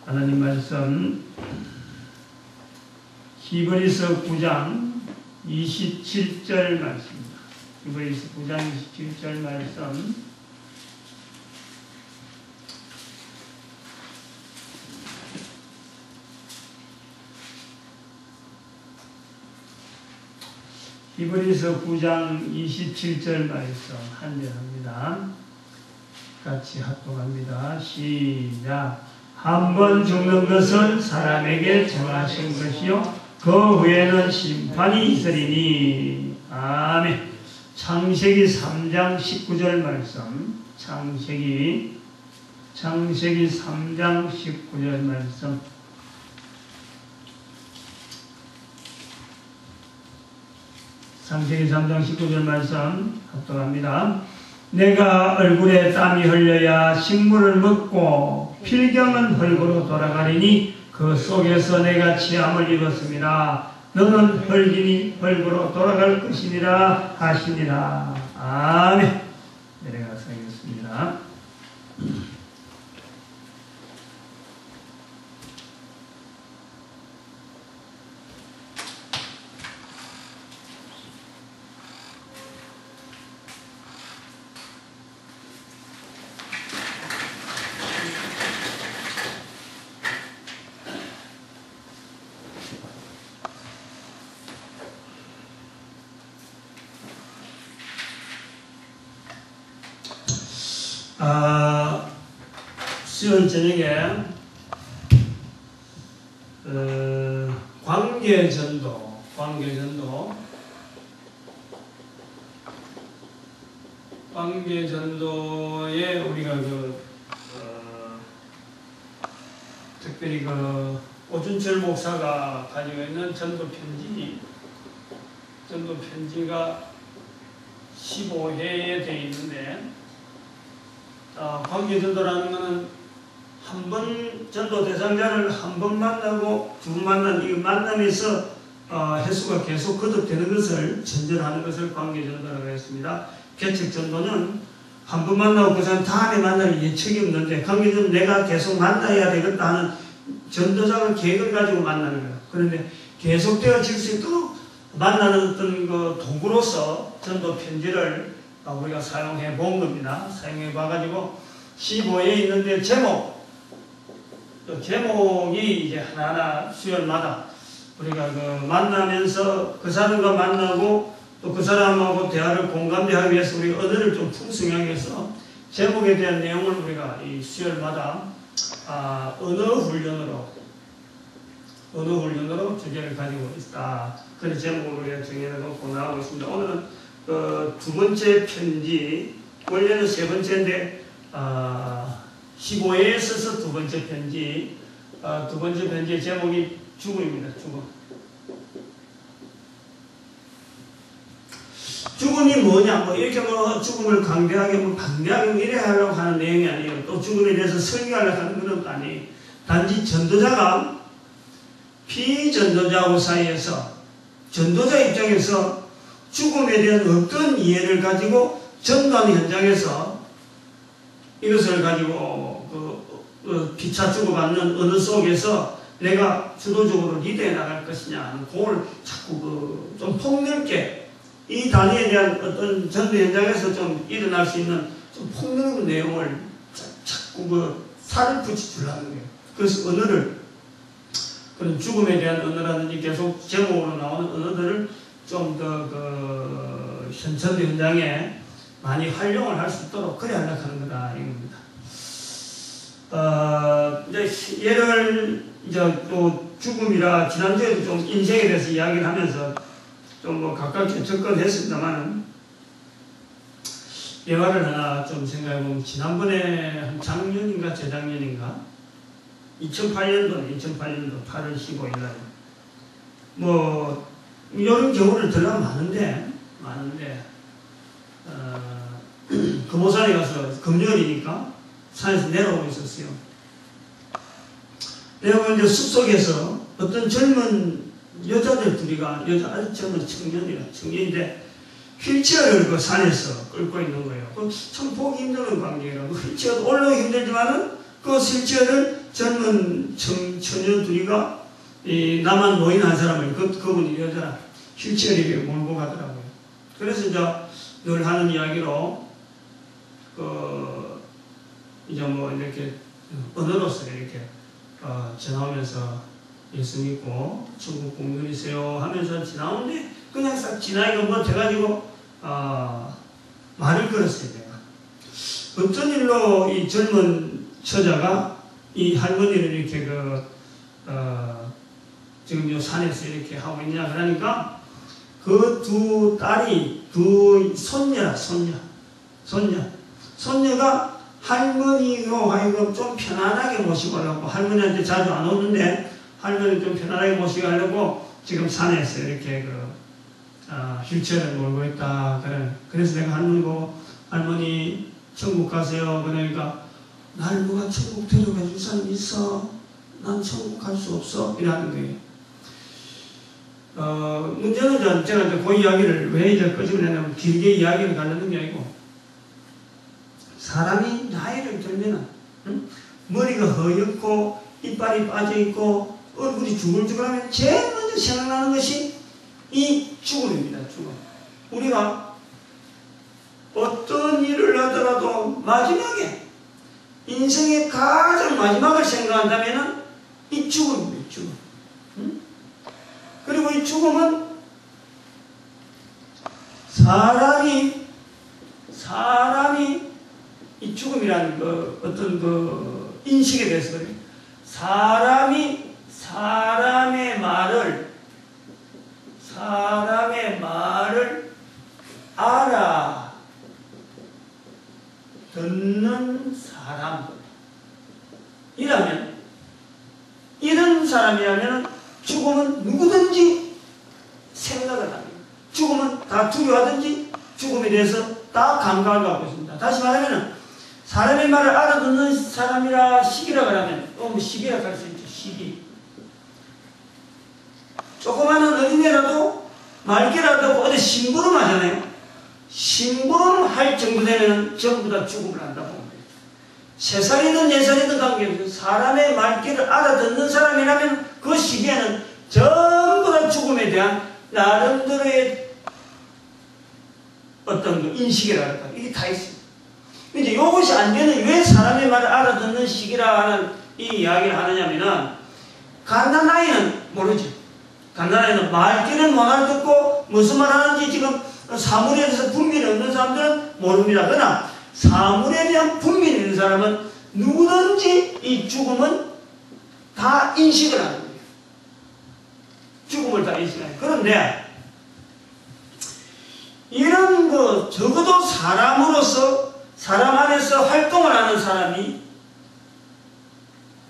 하나님 말씀 히브리서 9장 27절 말씀입니다. 히브리서 9장 27절 말씀 히브리서 9장 27절 말씀 한절합니다. 같이 합독합니다. 시작. 한 번 죽는 것은 사람에게 정하신 것이요 그 후에는 심판이 있으리니. 아멘. 창세기 3장 19절 말씀. 창세기 3장 19절 말씀. 창세기 3장 19절 말씀 합독합니다. 내가 얼굴에 땀이 흘려야 식물을 먹고 필경은 흙으로 돌아가리니 그 속에서 내가 취함을 입었습니다. 너는 흙이니 흙으로 돌아갈 것이니라 하시니라. 아멘. 내려가서 하겠습니다. 수요일 저녁에 광계전도에 우리가 특별히 오준철 목사가 가지고 있는 전도 편지가 15회에 되어 있는데, 광계전도라는 것은 한 번 전도 대상자를 한 번 만나고 두 번 만난 이 만남에서 횟수가 계속 거듭되는 것을 전전하는 것을 광계전도라고 했습니다. 개척전도는 한 번 만나고 그 사람 다음에 만날 예측이 없는데, 광계전도는 내가 계속 만나야 되겠다 하는 전도자의 계획을 가지고 만나는 거예요. 그런데 계속되어질 수 있도록 만나는 어떤 그 도구로서 전도 편지를 우리가 사용해 본 겁니다. 사용해 봐가지고 15회에 있는데 제목이 이제 하나하나 수요일마다 우리가 만나면서 그 사람과 만나고 또 그 사람하고 대화를 공감대하기 위해서 우리가 언어를 좀 풍성하게 해서 제목에 대한 내용을 우리가 이 수요일마다 언어 훈련으로 주제를 가지고 있다. 그런 제목을 우리가 정해놓고 나오고 있습니다. 오늘은 두 번째 편지, 원래는 세 번째인데 15회에 써서 두 번째 편지, 두 번째 편지의 제목이 죽음입니다. 죽음이 뭐냐, 이렇게 죽음을 강대하게, 방대하게 이래야 하려고 하는 내용이 아니에요. 또 죽음에 대해서 설교하려고 하는 그런 것도 아니에요. 단지 전도자가 피전도자하고 사이에서 전도자 입장에서 죽음에 대한 어떤 이해를 가지고 전도하는 현장에서 이것을 가지고 피차 주고받는 언어 속에서 내가 주도적으로 리드해 나갈 것이냐 하는 그걸 자꾸 좀 폭넓게 이 단위에 대한 어떤 전도 현장에서 좀 일어날 수 있는 좀 폭넓은 내용을 자꾸 살을 붙여주려는 거예요. 그래서 언어를, 그런 죽음에 대한 언어라든지 계속 제목으로 나오는 언어들을 좀 더 전도 현장에 많이 활용을 할 수 있도록 그래 하려고 하는 거다 이겁니다. 이제 예를 또 죽음이라 지난주에도 좀 인생에 대해서 이야기를 하면서 좀 가깝게 접근했습니다만은 예화를 하나 좀 생각해보면, 지난번에 한 작년인가 재작년인가 2008년도 8월 15일 날 이런 경우를 들으면 많은데 금호산에 가서 금요일이니까 산에서 내려오고 있었어요. 내가 이제 숲속에서 어떤 젊은 여자들 둘이가, 아주 젊은 청년인데 휠체어를 산에서 끌고 있는 거예요. 참 보기 힘든 광경이라고. 휠체어도 올라오기 힘들지만은 그 실체를 젊은 처녀 둘이가 남한 노인 한 사람을 그분이 여자 휠체어에 몰고 가더라고요. 그래서 이제 늘 하는 이야기로 이제 뭐 이렇게 언어로서 이렇게 지나오면서 예수 믿고 천국 공들이세요 하면서 지나오는데 그냥 싹 지나기가 뭐 돼가지고 말을 걸었어요. 내가 어떤 일로 이 젊은 처자가 이 할머니를 이렇게 지금 요 산에서 이렇게 하고 있냐 그러니까 그 두 딸이 두 손녀가 할머니로 하여금 좀 편안하게 모시고 하려고 할머니한테 자주 안 오는데 할머니 좀 편안하게 모시고 하려고 지금 산에서 이렇게 휠체어를 몰고 있다. 그래서 내가 할머니 천국 가세요. 그러니까 날 누가 천국 데려가 줄 사람 있어? 난 천국 갈 수 없어? 이러는 거예요. 문제는 제가 이제 그 이야기를 왜 이제 끄집어내냐면 길게 이야기를 가려는 게 아니고 사람이 나이를 들면은 머리가 허옇고 이빨이 빠져있고 얼굴이 주글주글하면 제일 먼저 생각나는 것이 이 죽음입니다. 죽음. 우리가 어떤 일을 하더라도 마지막에 인생의 가장 마지막을 생각한다면 이 죽음입니다. 죽음. 그리고 이 죽음은 사람이 이 죽음이라는 어떤 인식에 대해서 그래요. 사람이 사람의 말을 알아 듣는 이런 사람이라면 죽음은 누구든지 생각을 합니다. 죽음은 다 두려워하든지 죽음에 대해서 다 감각을 갖고 있습니다. 다시 말하면 사람의 말을 알아듣는 사람이라 시기라 그러면 시기라 할 수 있죠. 시기. 조그마한 어린애라도 말귀라도 어디 심부름하잖아요. 심부름할 정도 되면 전부 다 죽음을 한다고 합니다. 3살이든 4살이든 관계없이 사람의 말귀를 알아듣는 사람이라면 그 시기에는 전부 다 죽음에 대한 나름대로의 어떤 인식이랄까 이게 다 있습니다. 이제 이것이 안 되는 왜 사람의 말을 알아듣는 시기라 하는 이 이야기를 하느냐면은 갓난아이는 모르죠. 갓난아이는 말귀는 못 알아듣고 무슨 말 하는지 지금 사물에 대해서 분별이 없는 사람들은 모릅니다. 그러나 사물에 대한 분별이 있는 사람은 누구든지 이 죽음은 다 인식을 하는 거예요. 죽음을 다 인식하는 거예요. 그런데 이런 적어도 사람으로서 사람 안에서 활동을 하는 사람이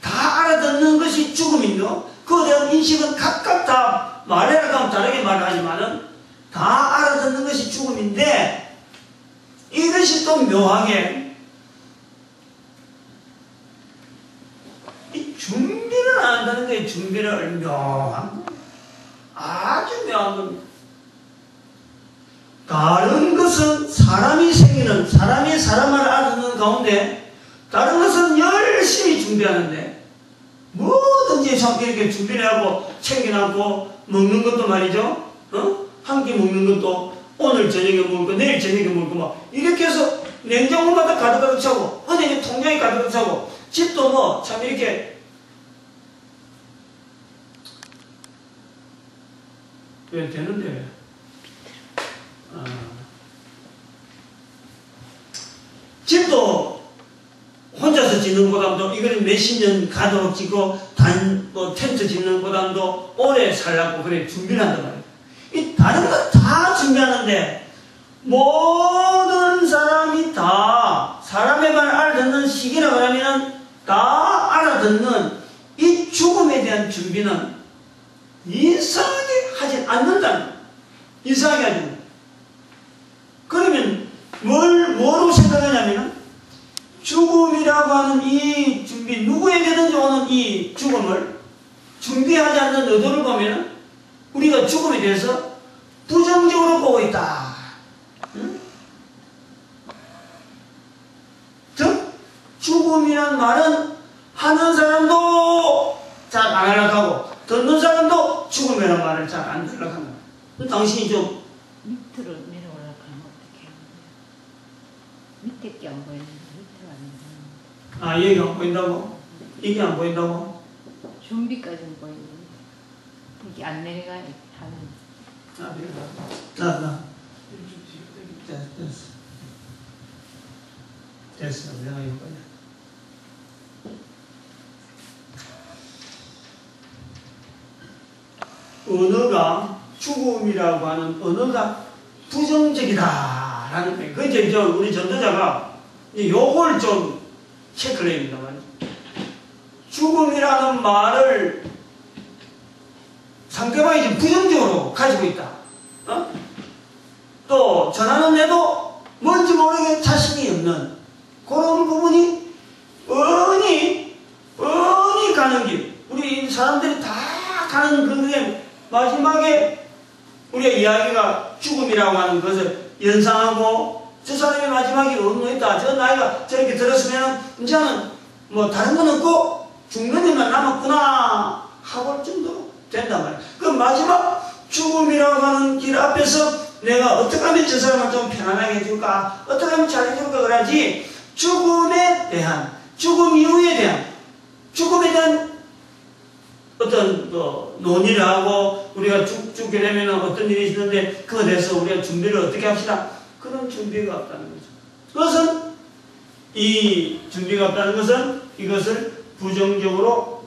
다 알아듣는 것이 죽음이며 그에 대한 인식은 각각 다 말해라 하면 다르게 말을 하지만은 다 알아듣는 것이 죽음인데 이것이 또 묘하게 이 준비를 안 한다는 게 준비를 묘한 거 아주 묘한 겁니다. 다른 것은 사람이 생기는 사람이 사람을 알아듣는 가운데 다른 것은 열심히 준비하는데 뭐든지 이렇게 준비를 하고 챙겨놨고 먹는 것도 말이죠. 한 끼 먹는 것도 오늘 저녁에 먹을 거 내일 저녁에 먹을 거 막 이렇게 해서 냉장고마다 가득가득 차고 은행에 통장에 가득가득 차고 집도 뭐 참 이렇게 왜 되는데 집도 혼자서 짓는 보담도 이거는 몇십 년 가도록 짓고 텐트 짓는 보담도 오래 살라고 그래 준비를 한단 말이에요. 이 다른 거 다 준비하는데 모든 사람이 다 사람의 말 알아듣는 시기라고 하면 다 알아듣는 이 죽음에 대한 준비는 이상하게 하지 않는다는 거예요. 이상하게 하지 않는다. 그러면 뭐로 생각하냐면 죽음이라고 하는 이 준비 누구에게든지 오는 이 죽음을 준비하지 않는 의도를 보면 우리가 죽음에 대해서 부정적으로 보고 있다. 응? 즉 죽음이란 말은 하는 사람도 잘 안 하려고 하고 듣는 사람도 죽음이라는 말을 잘 안 하려고 한다. 당신이 좀 밑으로 내려올라가면 어떻게 하는 거야? 밑에 게 안 보이는데 밑으로 안 보이는데. 얘가 안 보인다고? 이게 안 보인다고? 준비까지는 보이는데 이게 안 내려가야 하는. 됐어. 내가 이거 거야. 언어가 죽음이라고 하는 언어가 부정적이다라는 거예요. 그 이제 우리 전도자가 요걸 좀 체크를 해야 된단 말이에요. 죽음이라는 말을 상대방이 지금 부정적으로 가지고 있다. 또 전하는 애도 뭔지 모르게 자신이 없는 그런 부분이 뻔히 가는 길. 우리 사람들이 다 가는 그 길에 마지막에 우리의 이야기가 죽음이라고 하는 것을 연상하고 저 사람의 마지막이 어느했다. 저 나이가 저렇게 들었으면 이제는 뭐 다른 건 없고 죽는 일만 남았구나 하고 정도로 된단 말이에요. 그 마지막 죽음이라고 하는 길 앞에서 내가 어떻게 하면 저 사람을 좀 편안하게 해줄까, 어떻게 하면 잘해줄까 그러지, 죽음에 대한, 죽음 이후에 대한, 죽음에 대한 어떤 논의를 하고 우리가 죽게 되면 어떤 일이 있는데 그거에 대해서 우리가 준비를 어떻게 합시다. 그런 준비가 없다는 거죠. 그것은 이 준비가 없다는 것은 이것을 부정적으로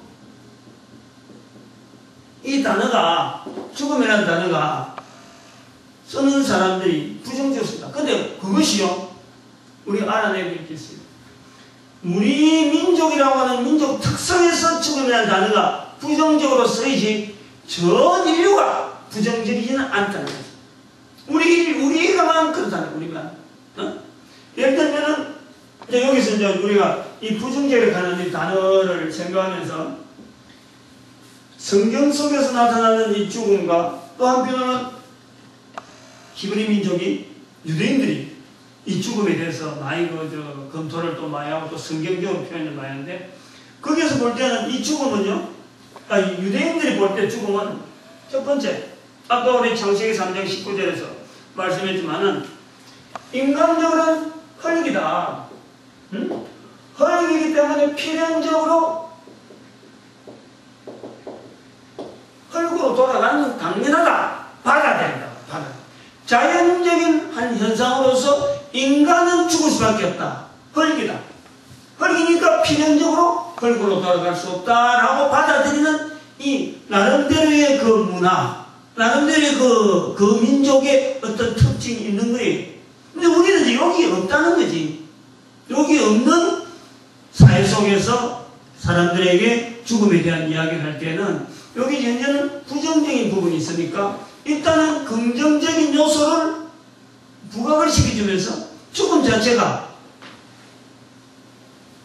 이 단어가 죽음이라는 단어가 쓰는 사람들이 부정적이었습니다. 근데 그것이요 우리가 알아내야 될 게 있어요. 우리 민족이라고 하는 민족 특성에서 죽음이라는 단어가 부정적으로 쓰이지 전 인류가 부정적이지는 않다는 거죠. 우리가만 그렇다는 거예요. 우리가. 예를 들면은 이제 여기서 이제 우리가 이 부정적으로 가는 이 단어를 생각하면서 성경 속에서 나타나는 이 죽음과 또 한편으로는 히브리 민족이 유대인들이 이 죽음에 대해서 많이 검토를 또 많이 하고 또 성경적으로 표현을 많이 하는데 거기에서 볼 때는 이 죽음은요, 유대인들이 볼 때 죽음은 첫 번째, 아까 우리 창세기 3장 19절에서 말씀했지만은 인간적으로는 헐기다. 헐기이기 때문에 필연적으로 헐그로 돌아가는 건 당연하다. 받아들인다. 자연적인 한 현상으로서 인간은 죽을 수밖에 없다. 헐기다. 헐기니까 필연적으로 헐그로 돌아갈 수 없다라고 받아들이는 이 나름대로의 그 문화, 나름대로의 그 민족의 어떤 특징이 있는 거예요. 근데 우리는 여기 없다는 거지. 여기 없는 사회 속에서 사람들에게 죽음에 대한 이야기를 할 때는 여기 현재는 부정적인 부분이 있으니까 일단은 긍정적인 요소를 부각을 시켜주면서 죽음 자체가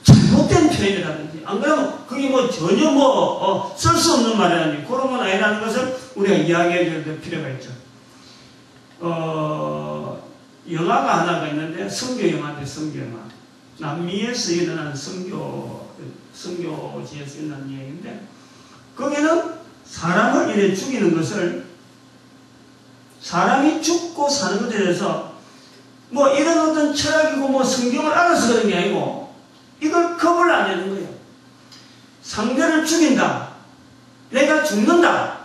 잘못된 표현이라든지 안 그러면 그게 뭐 전혀 쓸 수 없는 말이라니 그런 건 아니라는 것을 우리가 이야기해 줄 필요가 있죠. 영화가 하나가 있는데 선교 영화인데 선교 영화. 남미에서 일어난 선교지에서 일어난 이야기인데 거기는 사람을 이래 죽이는 것을 사람이 죽고 사는 것에 대해서 뭐 이런 어떤 철학이고 뭐 성경을 알아서 그런 게 아니고 이걸 겁을 안 내는 거예요. 상대를 죽인다. 내가 죽는다.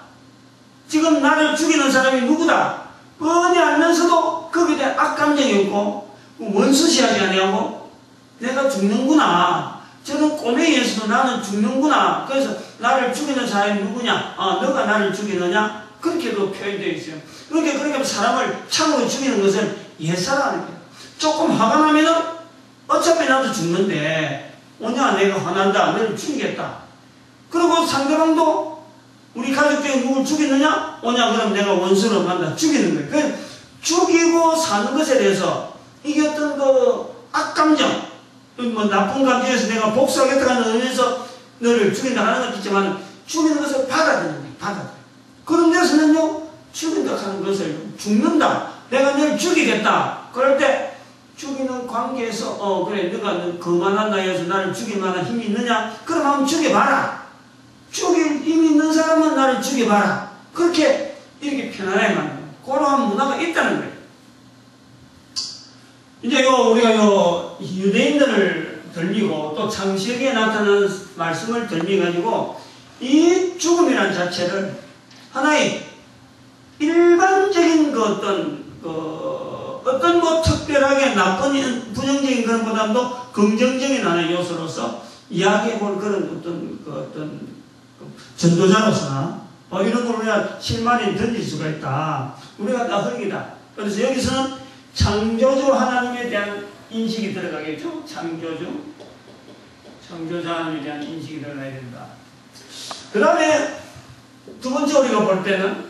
지금 나를 죽이는 사람이 누구다. 뻔히 알면서도 거기에 대한 악감정이 없고 원수시하지 아니하고 내가 죽는구나. 저런 꼬맹이에서도 나는 죽는구나. 그래서 나를 죽이는 사람이 누구냐? 너가 나를 죽이느냐? 그렇게도 표현되어 있어요. 그러니까 사람을 참으로 죽이는 것을 예사라는 거예요. 조금 화가 나면은 어차피 나도 죽는데 오냐 내가 화난다. 너를 죽이겠다. 그리고 상대방도 우리 가족 중에 누굴 죽이느냐? 오냐 그럼 내가 원수로 만나 죽이는 거예요. 죽이고 사는 것에 대해서 이게 어떤 악감정, 뭐 나쁜 감정에서 내가 복수하겠다는 의미에서 너를 죽인다 하는 건 있지만 죽이는 것을 받아들이는 거예요. 받아들여요. 그런 데서는요, 죽인다 하는 것을 죽는다. 내가 너를 죽이겠다. 그럴 때 죽이는 관계에서 그래 너가 그만한 나이에서 나를 죽일 만한 힘이 있느냐? 그럼 한번 죽여봐라. 죽일 힘이 있는 사람은 나를 죽여봐라. 그렇게 이렇게 편안하게 만드는 그러한 문화가 있다는 거예요. 이제 우리가 유대인들을 들미고 또 창세기에 나타나는 말씀을 들미가지고 이 죽음이라는 자체를 하나의 일반적인 어떤 뭐 특별하게 나쁜 부정적인 그런 보다도 긍정적인 하나의 요소로서 이야기해볼 그런 어떤 전도자로서나 이런 걸 우리가 실마리에 던질 수가 있다. 우리가 다 흙이다. 그래서 여기서는 창조주 하나님에 대한 인식이 들어가겠죠. 창조자 하나님에 대한 인식이 들어가야 된다. 그 다음에 두 번째 우리가 볼 때는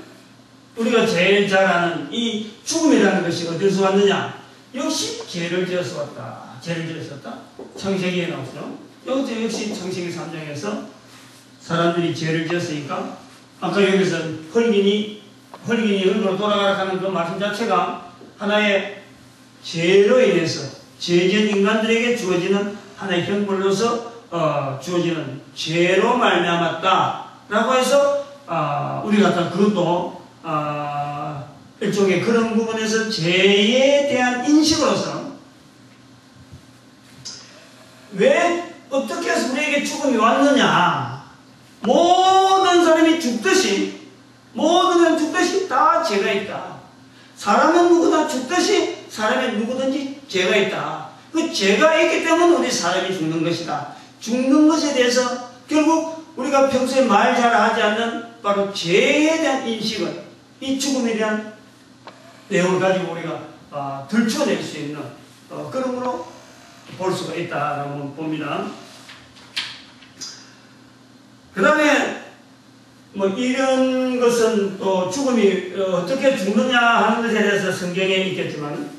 우리가 제일 잘 아는 이 죽음이라는 것이 어디서 왔느냐? 역시 죄를 지어서 왔다. 죄를 지어서 왔다. 창세기에 나오죠. 여기서 역시 창세기 3장에서 사람들이 죄를 지었으니까 아까 여기서 헐gin이 흙으로 돌아가라 하는 그 말씀 자체가 하나의 죄로 인해서 죄 지은 인간들에게 주어지는 하나의 형벌로서 주어지는 죄로 말미암았다 라고 해서 우리가 다 그것도 일종의 그런 부분에서 죄에 대한 인식으로서 왜 어떻게 해서 우리에게 죽음이 왔느냐? 모든 사람이 죽듯이 다 죄가 있다. 사람은 누구나 죽듯이 사람은 누구든지 죄가 있다. 그 죄가 있기 때문에 우리 사람이 죽는 것이다. 죽는 것에 대해서 결국 우리가 평소에 말 잘 하지 않는 바로 죄에 대한 인식을 이 죽음에 대한 내용을 가지고 우리가 들춰낼 수 있는 그런 걸로 볼 수가 있다라고 봅니다. 그 다음에 뭐 이런 것은 또 죽음이 어떻게 죽느냐 하는 것에 대해서 성경에 있겠지만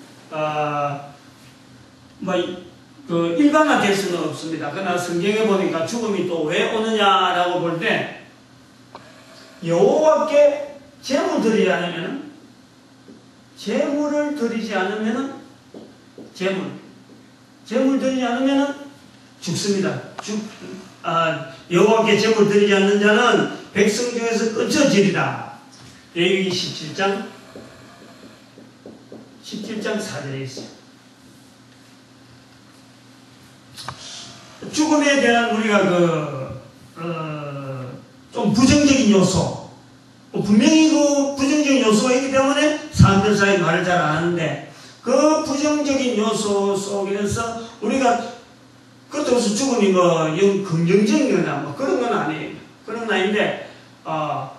그 일반화될 수는 없습니다. 그러나 성경에 보니까 죽음이 또 왜 오느냐라고 볼 때 여호와께 제물을 드리지 않으면은 죽습니다. 여호와께 제물을 드리지 않는 자는 백성 중에서 끊어지리라. 레위기 17장 4절에 있어요. 죽음에 대한 우리가 좀 부정적인 요소, 분명히 그 부정적인 요소가 있기 때문에 사람들 사이에 말을 잘 안 하는데 그 부정적인 요소 속에서 우리가 그렇다고 해서 죽음이 긍정적인 거나 그런 건 아니에요. 그런 건 아닌데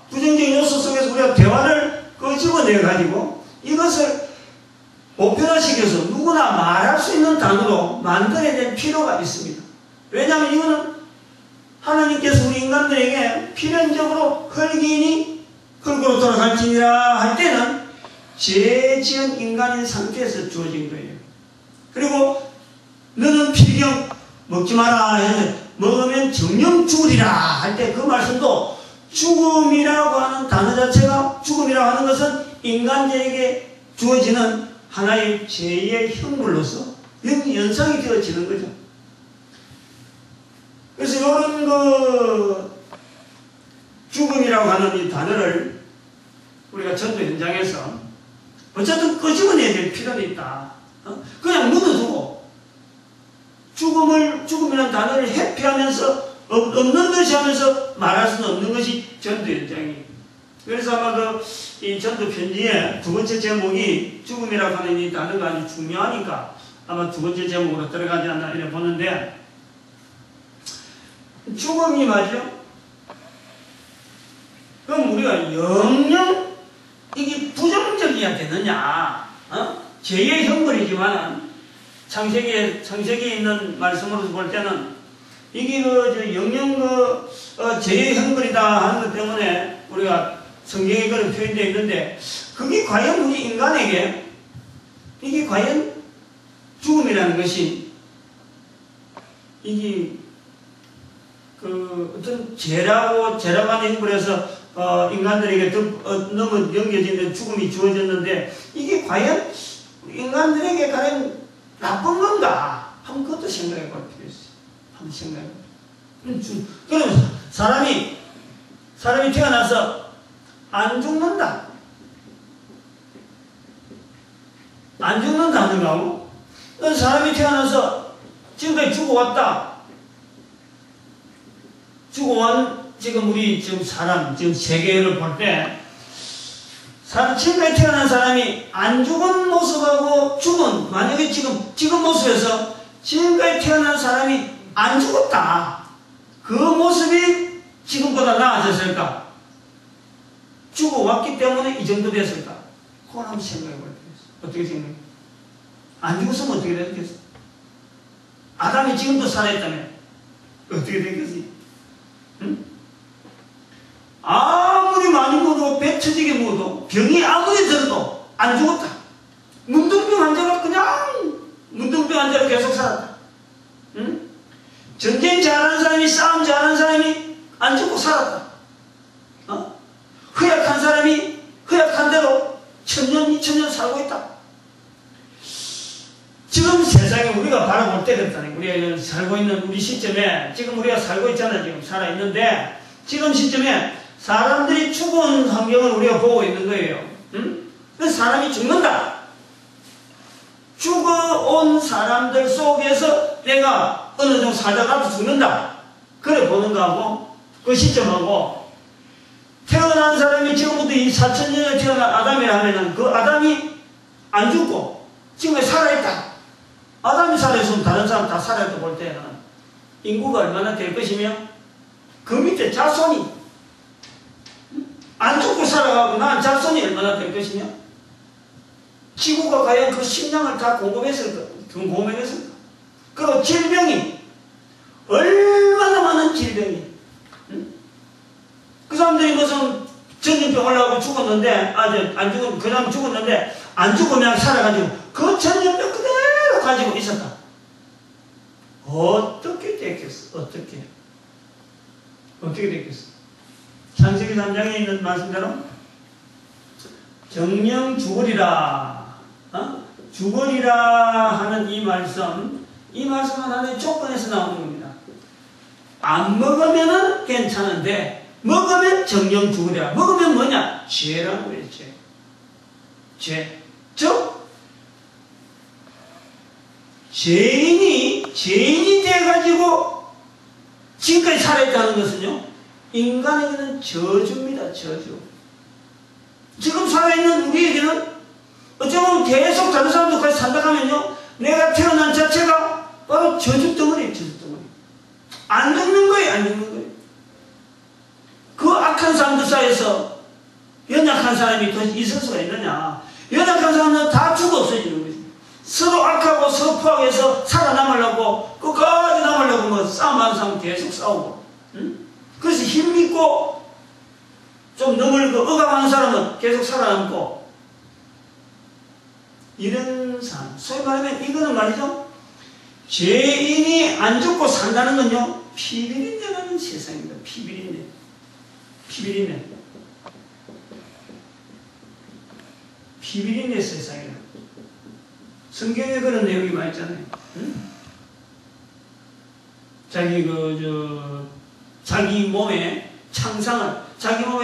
부정적인 요소 속에서 우리가 대화를 집어내가지고 이것을 보편화시켜서 누구나 말할 수 있는 단어로 만들어야 될 필요가 있습니다. 왜냐하면 이거는 하나님께서 우리 인간들에게 필연적으로 흙이니 흙으로 돌아갈지니라 할 때는 죄 지은 인간인 상태에서 주어진 거예요. 그리고 너는 필경 먹지 마라 해서 먹으면 정령 죽으리라 할 때 그 말씀도 죽음이라고 하는 단어 자체가 죽음이라고 하는 것은 인간들에게 주어지는 하나의 죄의 형벌로서 연상이 되어지는 거죠. 그래서 이런 죽음이라고 하는 이 단어를 우리가 전도 현장에서 어쨌든 끄집어내야 될 필요는 있다. 그냥 묻어두고 죽음이라는 단어를 회피하면서 없는 듯이 하면서 말할 수는 없는 것이 전도 현장이에요. 그래서 아마 이 전도 편지의 두 번째 제목이 죽음이라고 하는 이 단어가 아주 중요하니까 아마 두 번째 제목으로 들어가지 않나 이렇게 보는데 죽음이 말이죠. 그럼 우리가 영영 이게 부정적이어야 되느냐? 죄의 형벌이지만 창세기에 있는 말씀으로서 볼 때는 이게 영영 죄의 형벌이다 하는 것 때문에 우리가 성경에 그런 표현되어 있는데 그게 과연 우리 인간에게 이게 과연 죽음이라는 것이 이게 어떤 죄라고 하는 형벌에서 인간들에게 너무 연결되는 죽음이 주어졌는데 이게 과연 인간들에게 과연 나쁜 건가? 한번 그것도 생각해 볼 필요 있어요. 한번 생각해 볼 필요. 그러면 사람이 태어나서 안 죽는다. 안 죽는다는 거고, 사람이 태어나서 지금까지 죽어왔다. 죽어온, 지금 우리 지금 사람, 지금 세계를 볼 때, 지금까지 태어난 사람이 안 죽은 모습하고 죽은, 만약에 지금 모습에서 지금까지 태어난 사람이 안 죽었다. 그 모습이 지금보다 나아졌을까? 죽어왔기 때문에 이 정도 됐을까? 그걸 한번 생각해 볼게요. 어떻게 생각해? 안 죽었으면 어떻게 됐겠어? 아담이 지금도 살아있다면 어떻게 됐겠지? 응? 아무리 많이 먹어도 배 터지게 먹어도 병이 아무리 들어도 안 죽었다. 문둥병 환자가 그냥 문둥병 환자로 계속 살았다. 응? 전쟁 잘하는 사람이, 싸움 잘하는 사람이 안 죽고 살았다. 허약한 사람이 허약한 대로 1000년, 2000년 살고 있다. 지금 세상에 우리가 바라볼 때 그렇다니. 우리가 살고 있는 우리 시점에, 지금 우리가 살고 있잖아요. 지금 살아있는데, 지금 시점에 사람들이 죽은 환경을 우리가 보고 있는 거예요. 응? 그래서 사람이 죽는다. 죽어온 사람들 속에서 내가 어느 정도 살다가도 죽는다. 그래 보는 거하고, 그 시점하고, 태어난 사람이 지금부터 이 4000년에 태어난 아담이라면은 그 아담이 안 죽고 지금 살아있다. 아담이 살아있으면 다른 사람 다 살아있다 볼 때는 인구가 얼마나 될 것이며 그 밑에 자손이 안 죽고 살아가고 난 자손이 얼마나 될 것이며 지구가 과연 그 식량을 다 공급했을까? 그리고 질병이 얼마나 많은 질병이 그 사람들이 무슨 전염병 올라오고 죽었는데, 그 사람 죽었는데, 안 죽으면 살아가지고, 그 전염병 그대로 가지고 있었다. 어떻게 됐겠어? 어떻게 됐겠어? 창세기 3장에 있는 말씀대로, 정령 죽으리라. 죽으리라 하는 이 말씀은 하나의 조건에서 나오는 겁니다. 안 먹으면은 괜찮은데, 먹으면 정령 죽으리라. 먹으면 뭐냐? 죄라는 거예요, 죄. 즉, 죄인이 돼가지고 지금까지 살아있다는 것은요, 인간에게는 저주입니다, 저주. 지금 살아있는 우리에게는 어쩌면 계속 다른 사람들까지 산다 하면요, 내가 태어난 자체가 바로 저주덩어리예요, 저주덩어리. 안 죽는 거예요, 안 죽는 거예요. 그 악한 사람들 사이에서 연약한 사람이 더 있을 수가 있느냐. 연약한 사람은 다 죽어 없어지는 거지. 서로 악하고 서로 포악해서 살아남으려고 끝까지 남으려고 뭐 싸움하는 사람 계속 싸우고. 응? 그래서 힘있고 좀 너물고 억압하는 사람은 계속 살아남고 이런 삶. 소위 말하면 이거는 말이죠. 죄인이 안 죽고 산다는 건요. 피비린내라는 세상입니다. 피비린내. 피비린내 세상이에요. 성경에 그런 내용이 많이 있잖아요. 응? 자기 몸에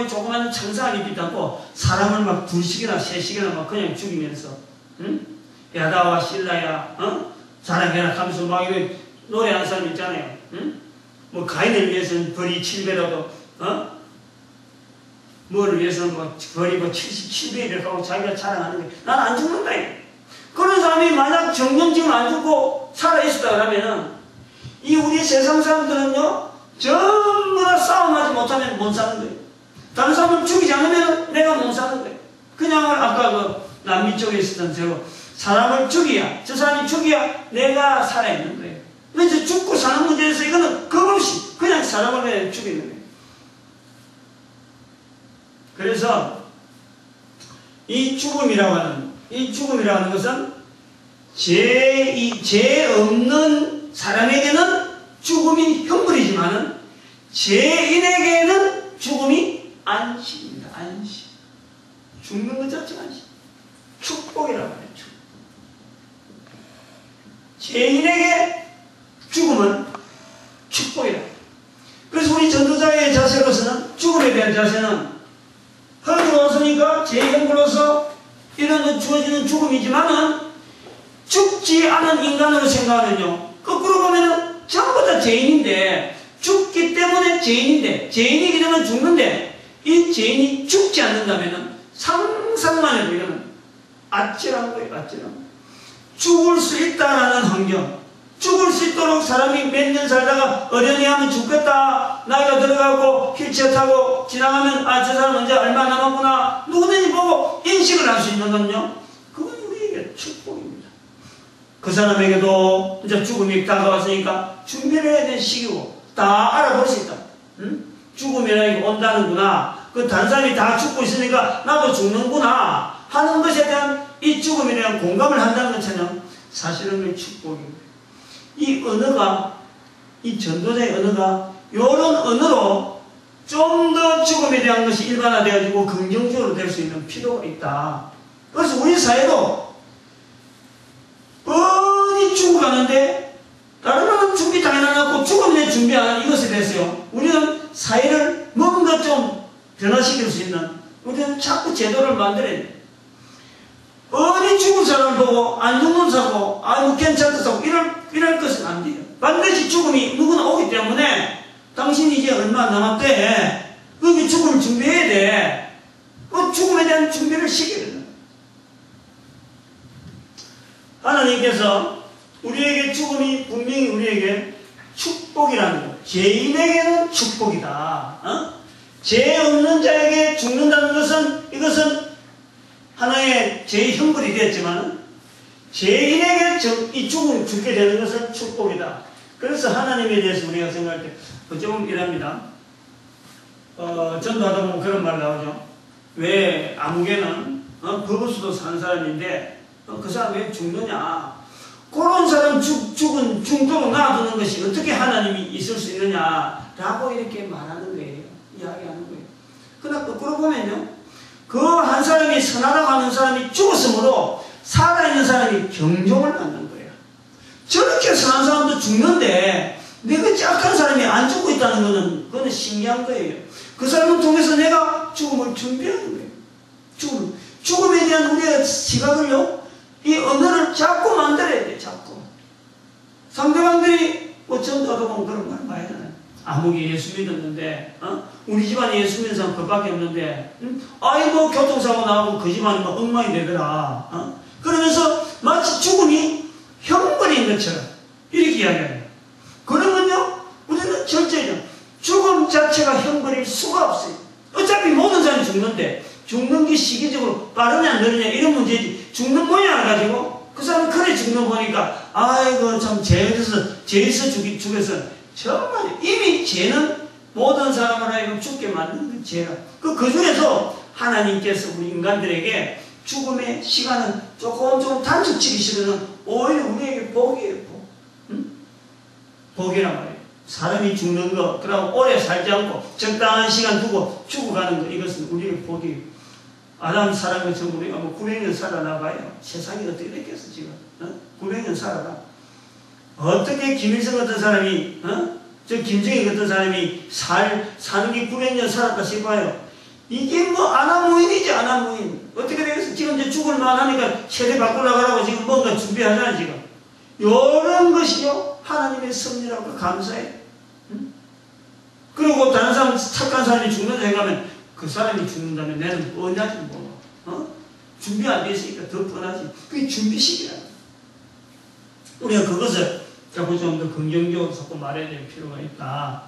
조그마한 창상을 입히다고 사람을 막 2시간이나 3시간이나 막 그냥 죽이면서, 응? 야다와 실라야, 자랑해라 하면서 막 이런 노래하는 사람 있잖아요. 응? 뭐 가인을 위해서는 벌이 7배라도, 뭐를 위해서는 뭐 벌이 뭐 77배를 하고 자기가 자랑하는 게, 난 안 죽는다. 그런 사람이 만약 정령 지금 안 죽고 살아있었다 그러면은, 이 우리 세상 사람들은요, 전부 다 싸움하지 못하면 못 사는 거예요. 다른 사람을 죽이지 않으면 내가 못 사는 거예요. 그냥 아까 그 남미 쪽에 있었던 사람을 죽여야, 저 사람이 죽여야 내가 살아있는 거예요. 그래서 죽고 사는 문제에서 이거는 겁없이 그냥 사람을 죽이는 거예요. 그래서 이 죽음이라고 하는 것은 죄 없는 사람에게는 죽음이 형벌이지만은 죄인에게는 죽음이 안식입니다. 안식. 죽는 것 자체가 안식. 축복이라고 해요. 축복. 죄인에게 죽음은 축복이다. 그래서 우리 전도자의 자세로서는, 죽음에 대한 자세는 흙으로서니까 제 형부로서 이런 주어지는 죽음이지만은 죽지 않은 인간으로 생각하면요, 거꾸로 보면은 전부 다 죄인인데, 죽기 때문에 죄인인데, 죄인이기 때문에 죽는데, 이 죄인이 죽지 않는다면은 상상만 해도 이거는 아찔한 거예요. 아찔한 거. 죽을 수 있다라는 환경, 죽을 수 있도록 사람이 몇 년 살다가 어련히 하면 죽겠다, 나이가 들어가고 휠체어 타고 지나가면 아, 저 사람 언제 얼마 남았구나 누구든지 보고 인식을 할 수 있는 건요, 그건 우리에게 축복입니다. 그 사람에게도 이제 죽음이 다가왔으니까 준비를 해야 되는 시기고 다 알아볼 수 있다. 응? 죽음이라는 게 온다는구나, 그 다른 사람이 다 죽고 있으니까 나도 죽는구나 하는 것에 대한 이 죽음에 대한 공감을 한다는 것처럼 사실은 그 축복입니다. 이 언어가, 이 전도자의 언어가 이런 언어로 좀 더 죽음에 대한 것이 일반화되어지고 긍정적으로 될 수 있는 필요가 있다. 그래서 우리 사회도 뻔히 죽어가는데 다른 사람은 준비 당연하고 죽음에 준비 안 하는 이것에 대해서요, 우리는 사회를 뭔가 좀 변화시킬 수 있는, 우리는 자꾸 제도를 만들어야 돼. 어디 죽은 사람을 보고 안 죽는 사고 아이고 괜찮다 사고 이럴 것은 안 돼요. 반드시 죽음이 누구나 오기 때문에 당신이 이제 얼마 안 남았대, 그게 죽음을 준비해야 돼. 그 죽음에 대한 준비를 시켜야 돼. 하나님께서 우리에게 죽음이 분명히 우리에게 축복이라는 거, 죄인에게는 축복이다. 죄 없는 자에게 죽는다는 것은, 이것은 하나의 죄의 형벌이 되었지만 죄인에게 이 죽음이 죽게 되는 것은 축복이다. 그래서 하나님에 대해서 우리가 생각할 때 어쩌면 이랍니다. 전도하다 보면 그런 말 나오죠. 왜 아무개는 버거수도 사는 사람인데 그 사람 왜 죽느냐, 그런 사람 죽도록 놔두는 것이 어떻게 하나님이 있을 수 있느냐 라고 이렇게 말하는 거예요. 이야기하는 거예요. 그러나 거꾸로 보면요, 그 한 사람이 선하다고 하는 사람이 죽었으므로 살아있는 사람이 경종을 받는 거예요. 저렇게 선한 사람도 죽는데 내가 약한 사람이 안 죽고 있다는 것은 그건 신기한 거예요. 그 사람을 통해서 내가 죽음을 준비하는 거예요. 죽음에 대한 우리의 시각을요, 이 언어를 자꾸 만들어야 돼요. 자꾸 상대방들이 전도하다 보면 그런 말 많이 하잖아요. 아무개 예수 믿었는데 우리 집안에 예수 믿는 사람 그밖에 없는데 아이고 교통사고 나고 그 집안이 막 엉망이 되더라. 그러면서 마치 죽음이 형벌인 것처럼 이렇게 이야기해요. 그러면요, 우리는 절제죠. 죽음 자체가 형벌일 수가 없어요. 어차피 모든 사람이 죽는데 죽는 게 시기적으로 빠르냐 느리냐 이런 문제지, 죽는 모양을 가지고 그 사람이 그래 죽는 거 보니까 아이고 참 죄에서 죽여서 정말 이미 죄는 모든 사람을 하여금 죽게 만드는 죄라. 그 중에서 하나님께서 우리 인간들에게 죽음의 시간은 조금 단축시키기 싫으면 오히려 우리에게 복이에요. 복. 응? 복이란 말이에요. 사람이 죽는 거, 그러고 오래 살지 않고 적당한 시간 두고 죽어가는 거, 이것은 우리의 복이에요. 아담 살아간 것처럼 우리가 900년 살아나봐요. 세상이 어떻게 됐겠어 지금. 900년 살아라. 어떻게 김일성 같은 사람이, 저 김정일 같은 사람이 사는 게 900년 살았다 싶어요. 이게 뭐 아나무인이지, 아나무인. 어떻게 되겠어? 지금 이제 죽을 만하니까 세대 바꾸려고 하라고 지금 뭔가 준비하잖아, 지금. 이런 것이요, 하나님의 섭리라고 감사해. 응? 그리고 다른 사람, 착한 사람이 죽는다 생각하면 그 사람이 죽는다면 내는 뻔하지 뭐. 준비 안 돼 있으니까 더 뻔하지. 그게 준비식이라. 우리가 그것을 자꾸 좀 더 긍정적으로 자꾸 말해야 될 필요가 있다.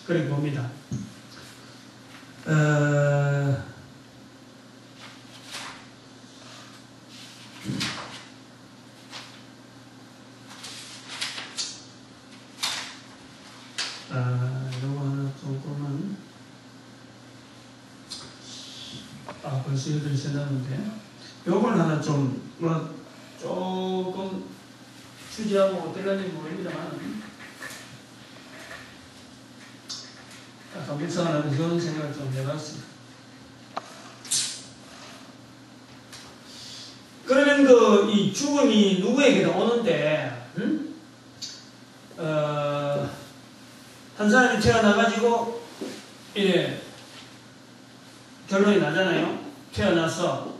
그렇게 봅니다. 요거 하나 조금은, 벌써 8시 지났는데, 요걸 하나 좀, 조금 주제하고 어떨런지 모릅니다만, 약간 묵상하면서 그런 생각을 좀 해봤습니다. 그러면 이 죽음이 누구에게나 오는데, 한 사람이 태어나가지고, 예, 결론이 나잖아요. 태어나서,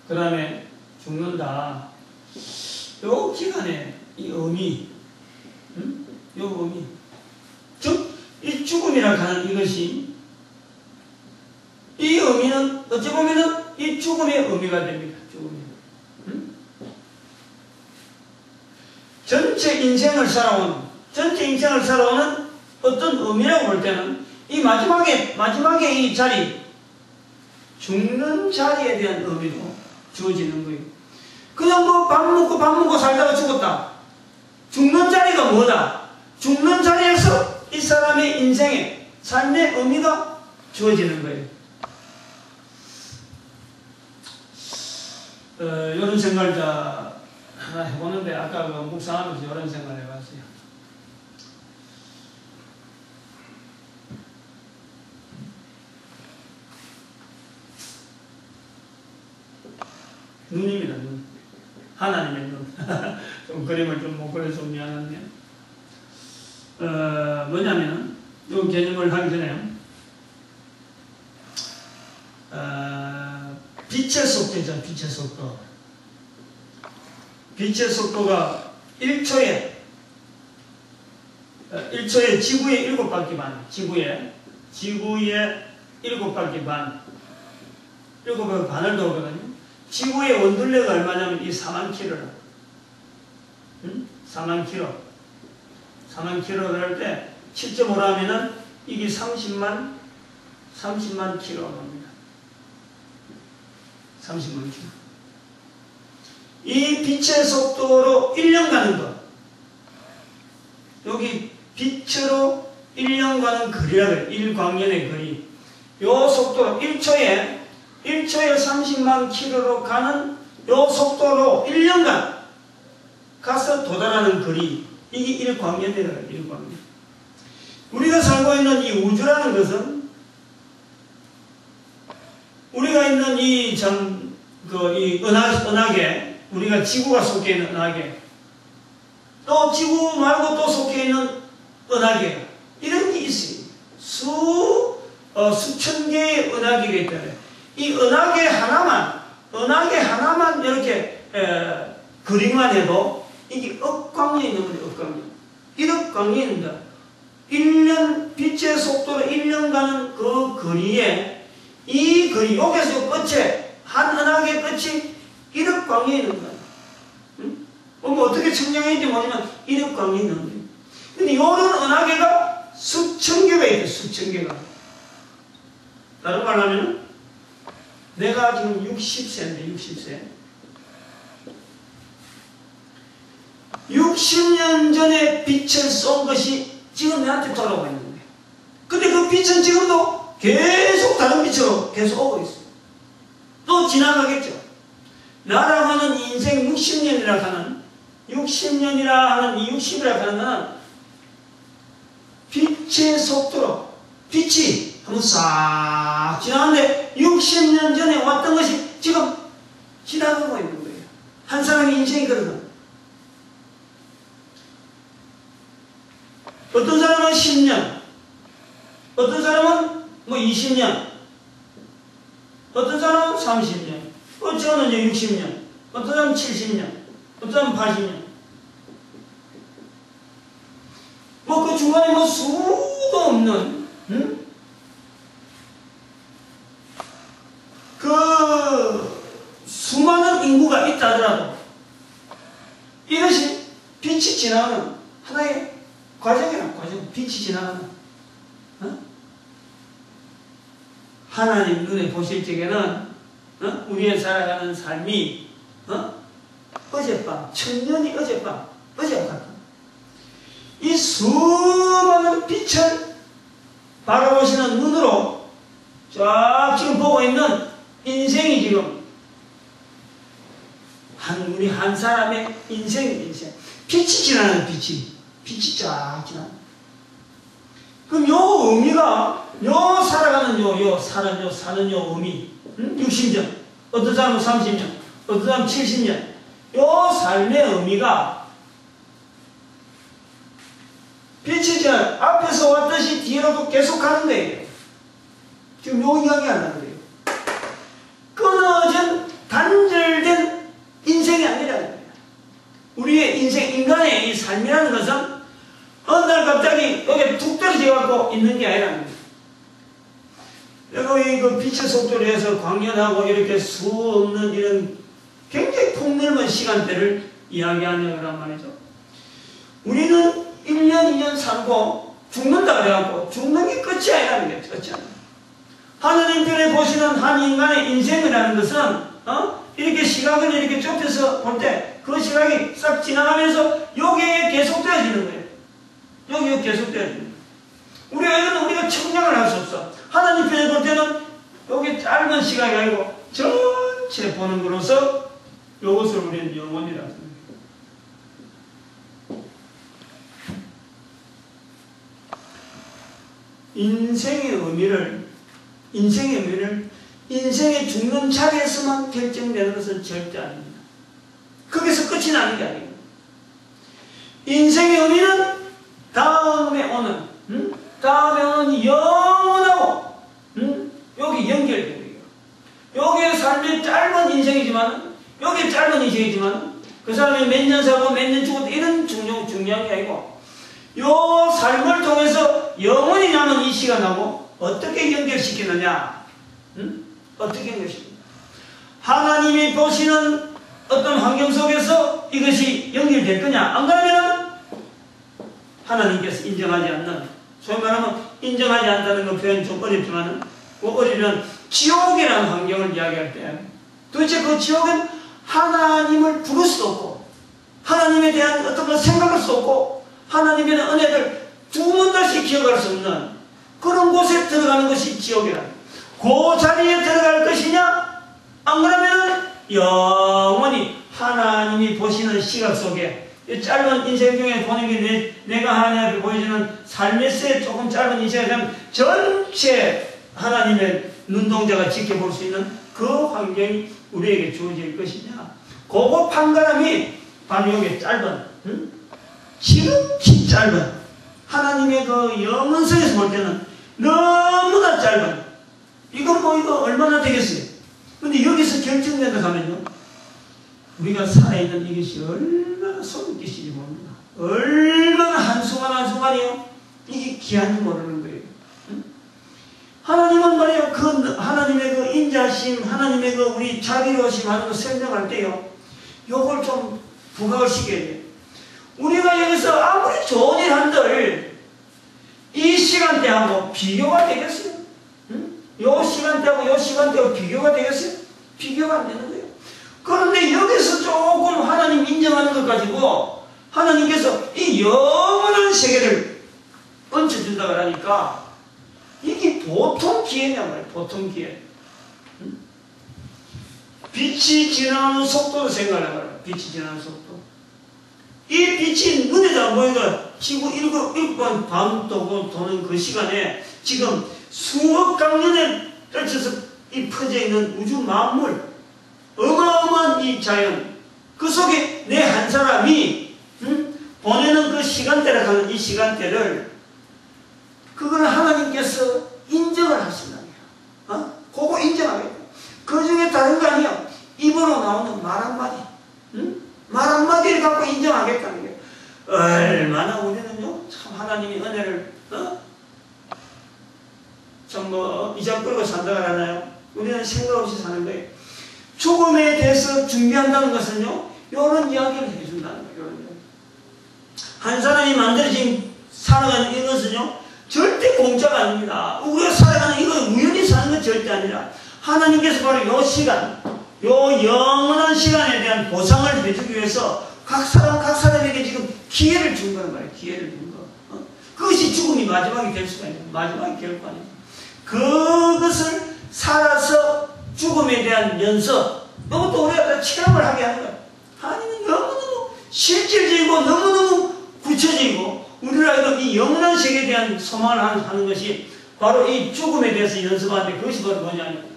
그 다음에 죽는다. 요 기간에 이 의미, 요 의미. 즉, 이 죽음이라 하는 이것이, 이 의미는, 어찌 보면은 이 죽음의 의미가 됩니다. 죽음이. 전체 인생을 살아오는 어떤 의미라고 볼 때는 이 마지막에 이 자리, 죽는 자리에 대한 의미도 주어지는 거예요. 그냥 뭐 밥 먹고 살다가 죽었다. 죽는 자리가 뭐다? 죽는 자리에서 이 사람의 인생의 삶의 의미가 주어지는 거예요. 이런 생각을 하나 해보는데, 아까 그 묵상하면서 이런 생각을 해봤어요. 눈입니다, 눈. 하나님의 눈. 좀 그림을 좀 못 그려서 미안한데. 뭐냐면은, 이 개념을 하기 전에, 빛의 속도죠, 빛의 속도. 빛의 속도가 1초에 지구의 7바퀴 반, 지구의 7바퀴 반, 7바퀴 반을 돌거든요. 지구의 원둘레가 얼마냐면 이 4만 킬로라. 4만 킬로. 4만 킬로를 할 때 7.5로 하면은 이게 30만 킬로가 납니다. 30만 킬로. 이 빛의 속도로 1년 가는 것. 여기 빛으로 1년 가는 거리라고 해요. 1광년의 거리. 요 속도로 1초에 30만 킬로로 가는 요 속도로 1년간 가서 도달하는 거리. 이게 1광년이라고 해요. 1광년. 우리가 살고 있는 이 우주라는 것은 우리가 있는 이 은하계, 우리가 지구가 속해 있는 은하계, 또 지구 말고 또 속해 있는 은하계, 이런 게 있어요. 수천 개의 은하계가 있다. 이 은하계 하나만 이렇게 그림만 해도 이게 억광년이 넘는데, 억광년. 1억 광년입니다. 1년, 빛의 속도로 1년 가는 그 거리에, 이 거리, 여기서 끝에, 한 은하계 끝이 1억 광년이 있는 거야. 뭐 어떻게 측량했는지 모르지만 1억 광년이 있는 거야. 근데 요런 은하계가 수천 개가 있대, 수천 개가. 다른 말로 하면, 내가 지금 60세인데, 60세. 60년 전에 빛을 쏜 것이 지금 내한테 돌아오고 있는 거예요. 근데 그 빛은 지금도 계속 다른 빛으로 계속 오고 있어요. 또 지나가겠죠. 나라고 하는 인생 60년이라 하는, 이 60이라 하는 것은 빛의 속도로, 빛이 한번 싹 지나가는데 60년 전에 왔던 것이 지금 지나가고 있는 거예요. 한 사람의 인생이 그러거든요. 어떤 사람은 10년, 어떤 사람은 뭐 20년, 어떤 사람은 30년, 저는 이제 60년, 어떤 사람은 70년, 어떤 사람은 80년. 뭐 그 중간에 뭐 수도 없는, 그 수많은 인구가 있다 하더라도 이것이 빛이 지나가는 하나의 과정, 빛이 지나가는, 하나님 눈에 보실 적에는, 우리의 살아가는 삶이, 어젯밤, 천년이 어젯밤 같다. 이 수많은 빛을 바라보시는 눈으로 쫙 지금 보고 있는 인생이 지금, 우리 한 사람의 인생. 빛이 지나는 빛이 쫙 지나. 그럼 요 의미가, 요 살아가는 사는 요 의미, 60년, 어떤 사람은 30년, 어떤 사람은 70년, 요 삶의 의미가 빛이 지나 앞에서 왔듯이 뒤로도 계속 가는 거예요. 지금 요 이야기 안 하는 거예요. 끊어진 단절된 인생이 아니라는 거예요. 우리의 인생, 인간의 이 삶이라는 것은 어느 날 갑자기 여기 툭 떨어져 갖고 있는 게 아니라는 거예요. 여기 그 빛의 속도로 해서 광년하고 이렇게 수 없는 이런 굉장히 폭넓은 시간대를 이야기하는 거란 말이죠. 우리는 1년, 2년 살고 죽는다 그래갖고 죽는 게 끝이 아니라는 게 끝이 아니에요. 하나님 편에 보시는 한 인간의 인생이라는 것은 이렇게 시각을 이렇게 좁혀서 볼 때 그 시각이 싹 지나가면서 여기에 계속되어지는 거예요. 여기에 계속되어지는 거예요. 우리가 청량을 할 수 없어. 하나님 편에 볼 때는 여기 짧은 시각이 아니고 전체 보는 것으로서 이것을 우리는 영원이라고 합니다. 인생의 의미를 인생의 죽는 자리에서만 결정되는 것은 절대 아닙니다. 거기서 끝이 나는 게 아니에요. 인생의 의미는 다음에 오는 영원하고 여기 연결되는 거예요. 여기의 삶이 짧은 인생이지만 그 사람이 몇 년 살고 몇 년 죽어도 이런 중요한 게 아니고 요 삶을 통해서 영원히 남은 이 시간하고 어떻게 연결시키느냐? 어떻게 연결시키느냐? 하나님이 보시는 어떤 환경 속에서 이것이 연결될 거냐? 안 그러면 하나님께서 인정하지 않는, 소위 말하면 인정하지 않다는 그 표현이 좀 어렵지만 어리면 지옥이라는 환경을 이야기할 때 도대체 그 지옥은 하나님을 부를 수도 없고 하나님에 대한 어떤 걸 생각할 수 없고 하나님에 대한 은혜를 두 번 다시 기억할 수 없는 그런 곳에 들어가는 것이 지옥이라. 그 자리에 들어갈 것이냐? 안 그러면 영원히 하나님이 보시는 시각 속에 이 짧은 인생 중에 보는 게 내가 하나님 앞에 보여주는 삶에서의 조금 짧은 인생에 대한 전체 하나님의 눈동자가 지켜볼 수 있는 그 환경이 우리에게 주어질 것이냐? 그거 판가름이 바로 여기 짧은 지극히 짧은 하나님의 그 영원성에서 볼 때는 너무나 짧은 이거 얼마나 되겠어요? 근데 여기서 결정된다 하면요 우리가 살아있는 이것이 얼마나 손길인지 모릅니다. 얼마나 한순간이요 이게 귀한지 모르는 거예요. 하나님은 말이에요 그 하나님의 그 인자심 하나님의 그 우리 자비로우심 하는 거 설명할 때요 요걸 좀 부각을 시켜야 돼요. 우리가 여기서 아무리 좋은 일 한들 이 시간대하고 비교가 되겠어요? 요 시간대하고 요 시간대하고 비교가 되겠어요? 비교가 안 되는 거예요. 그런데 여기서 조금 하나님 인정하는 것 가지고 하나님께서 이 영원한 세계를 얹혀준다 그러니까 이게 보통 기회냐 말이에요. 보통 기회. 빛이 지나가는 속도를 생각해봐요. 빛이 지나가는 속도. 이 빛이 눈에도 안 보이니까 지구 7번 밤 도는 그 시간에 지금 수억 강년에 떨쳐서 이 퍼져 있는 우주 만물 어마어마한 이 자연 그 속에 내 한 사람이 보내는 그 시간대라 하는 이 시간대를 그걸 하나님께서 인정을 하신다는 거예요. 그거 인정하겠다. 그 중에 다른 거 아니야. 입으로 나오는 말 한마디 말 한마디를 갖고 인정하겠다는 거예요. 얼마나 우리는요 참 하나님의 은혜를 참 이자 끌고 산다 그러나요? 우리는 생각 없이 사는 거예요. 죽음에 대해서 준비한다는 것은요 이런 이야기를 해준다는 거예요. 이런 이야기. 한 사람이 만들어진 살아가는 이것은요 절대 공짜가 아닙니다. 우리가 살아가는 이거 우연히 사는 건 절대 아니라 하나님께서 바로 요 시간 요 영원한 시간에 대한 보상을 해주기 위해서 각 사람에게 지금 기회를 준 거란 말이에요. 기회를 준 거. 그것이 죽음이 마지막이 될 수가 있는 마지막이 결코 아니에요. 그것을 살아서 죽음에 대한 연습 이것도 우리가 다 체험을 하게 하는 거예요. 하나님은 너무너무 실질적이고 너무너무 구체적이고 우리가 이 영원한 세계에 대한 소망을 하는 것이 바로 이 죽음에 대해서 연습하는데 그것이 바로 뭐냐면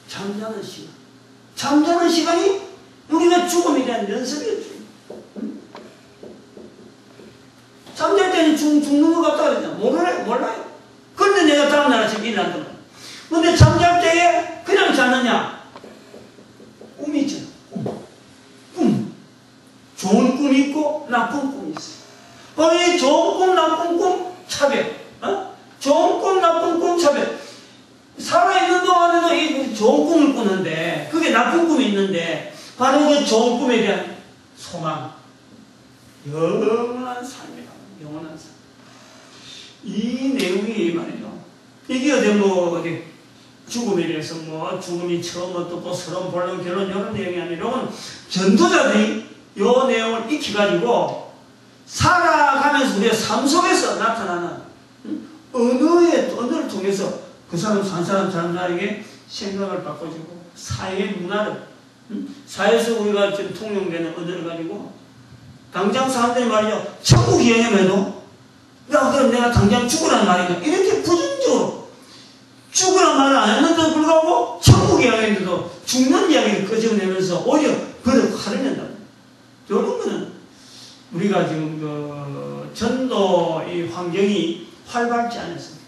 잠자는 시간. 잠자는 시간이 우리가 죽음에 대한 연습이었죠. 때는 죽는 것 같다 그러잖아. 몰라요. 그런데 내가 다음날 아침 일어났더만. 근데 잠잘 때에 그냥 자느냐? 꿈이 있잖아. 꿈. 좋은 꿈이 있고 나쁜 꿈이 있어. 그럼 이 좋은 꿈, 나쁜 꿈 차별. 좋은 꿈, 나쁜 꿈 차별. 살아있는 동안에도 이 좋은 꿈을 꾸는데, 그게 나쁜 꿈이 있는데, 바로 그 좋은 꿈에 대한 소망. 영원한 삶이다. 영원한 삶. 이 내용이 말이죠. 이게 어디 죽음에 대해서 죽음이 처음 어떻고 서론 본론 결론 이런 내용이 아니라 이건 전도자들이 이 내용을 익혀가지고 살아가면서 우리의 삶 속에서 나타나는 언어를 통해서 그 사람 산 사람 다른 사람에게 생각을 바꿔주고 사회의 문화를 사회에서 우리가 지금 통용되는 언어를 가지고 당장 사람들이 말이죠. 천국 여행에도 야 그럼 내가 당장 죽으란 말인가 이렇게 부정적으로 죽으란 말을 안 했는데도 불구하고 천국 여행에도 죽는 이야기를 끄집어내면서 오히려 그를 화를 낸다. 이런 거는 우리가 지금 그 전도 이 환경이 활발치 않았습니다.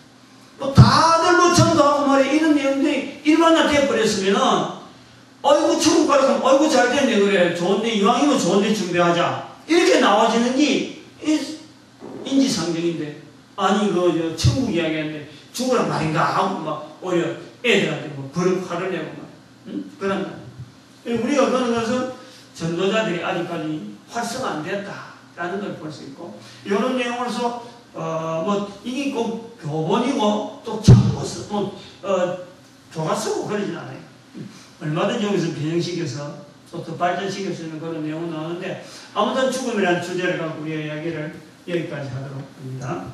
다들 전도하고 말이야 이런 내용들이 일반화 되어버렸으면은 아이고 천국 가서 아이고 잘 됐네 그래 좋은데 이왕이면 좋은데 준비하자 이렇게 나와지는 게 인지상정인데 아니 그 천국 이야기하는데 죽으란 말인가 하고 막 오히려 애들한테 버릇 화를 내고 막 그런다. 우리가 그런 것은 전도자들이 아직까지 활성화 안 됐다라는 걸 볼 수 있고 이런 내용으로서 이게 꼭 교본이고 또 참고서 교과 쓰고 그러진 않아요. 얼마든지 여기서 변형시켜서 또 더 발전시킬 수 있는 그런 내용은 나오는데 아무튼 죽음이라는 주제를 갖고 우리의 이야기를 여기까지 하도록 합니다.